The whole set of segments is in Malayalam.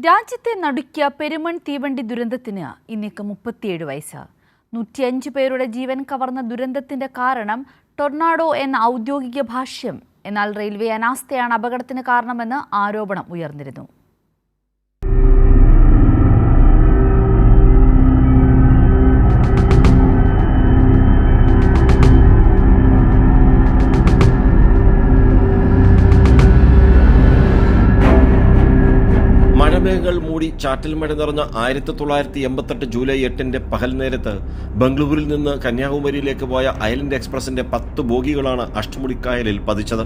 രാജ്യത്തെ നടുക്കിയ പെരുമൺ തീവണ്ടി ദുരന്തത്തിന് ഇന്നേക്ക് 37 വയസ്സ്. 105 പേരുടെ ജീവൻ കവർന്ന ദുരന്തത്തിന്റെ കാരണം ടൊർണാഡോ എന്ന ഔദ്യോഗിക ഭാഷ്യം. എന്നാൽ റെയിൽവേ അനാസ്ഥയാണ് അപകടത്തിന് കാരണമെന്ന് ആരോപണം ഉയർന്നിരുന്നു. മഴമേഘങ്ങൾ മൂടി ചാറ്റൽ മഴ നിറഞ്ഞ 1988 ജൂലൈ 8 പകൽ നേരത്ത് ബംഗളൂരിൽ നിന്ന് കന്യാകുമാരിയിലേക്ക് പോയ ഐലൻഡ് എക്സ്പ്രസിന്റെ 10 ബോഗികളാണ് അഷ്ടമുടിക്കായലിൽ പതിച്ചത്.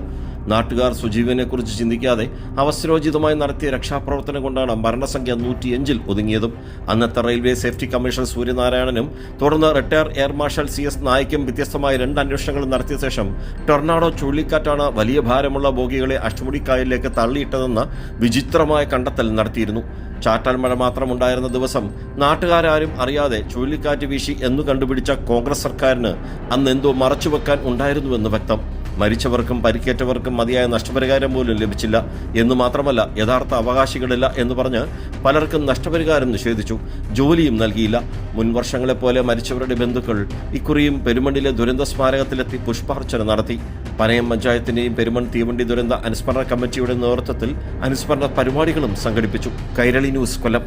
നാട്ടുകാർ സുജീവനെക്കുറിച്ച് ചിന്തിക്കാതെ അവസരോചിതമായി നടത്തിയ രക്ഷാപ്രവർത്തനം കൊണ്ടാണ് മരണസംഖ്യ 105-ൽ ഒതുങ്ങിയതും. അന്നത്തെ റെയിൽവേ സേഫ്റ്റി കമ്മീഷണർ സൂര്യനാരായണനും തുടർന്ന് റിട്ടയർ എയർ മാർഷൽ CS നായിക്കും വ്യത്യസ്തമായ 2 അന്വേഷണങ്ങൾ നടത്തിയ ശേഷം ടൊർണാഡോ ചുഴലിക്കാറ്റാണ് വലിയ ഭാരമുള്ള ബോഗികളെ അഷ്ടമുടിക്കായലിലേക്ക് തള്ളിയിട്ടതെന്ന വിചിത്രമായ കണ്ടെത്തൽ നടത്തിയിരുന്നു. ചാറ്റൽ മഴ മാത്രമുണ്ടായിരുന്ന ദിവസം നാട്ടുകാരും അറിയാതെ ചുഴലിക്കാറ്റ് വീശി എന്നു കണ്ടുപിടിച്ച കോൺഗ്രസ് സർക്കാരിന് അന്ന് എന്തോ മറച്ചുവെക്കാൻ ഉണ്ടായിരുന്നുവെന്ന് വ്യക്തം. മരിച്ചവർക്കും പരിക്കേറ്റവർക്കും മതിയായ നഷ്ടപരിഹാരം പോലും ലഭിച്ചില്ല എന്ന് മാത്രമല്ല, യഥാർത്ഥ അവകാശികളില്ല എന്ന് പറഞ്ഞ് പലർക്കും നഷ്ടപരിഹാരം നിഷേധിച്ചു, ജോലിയും നൽകിയില്ല. മുൻ വർഷങ്ങളെപ്പോലെ മരിച്ചവരുടെ ബന്ധുക്കൾ ഇക്കുറിയും പെരുമണ്ണിലെ ദുരന്ത സ്മാരകത്തിലെത്തി പുഷ്പാർച്ചന നടത്തി. പനയം പഞ്ചായത്തിന്റെയും പെരുമൺ തീവണ്ടി ദുരന്ത അനുസ്മരണ കമ്മിറ്റിയുടെ നേതൃത്വത്തിൽ അനുസ്മരണ പരിപാടികളും സംഘടിപ്പിച്ചു. കൈരളി ന്യൂസ്, കൊല്ലം.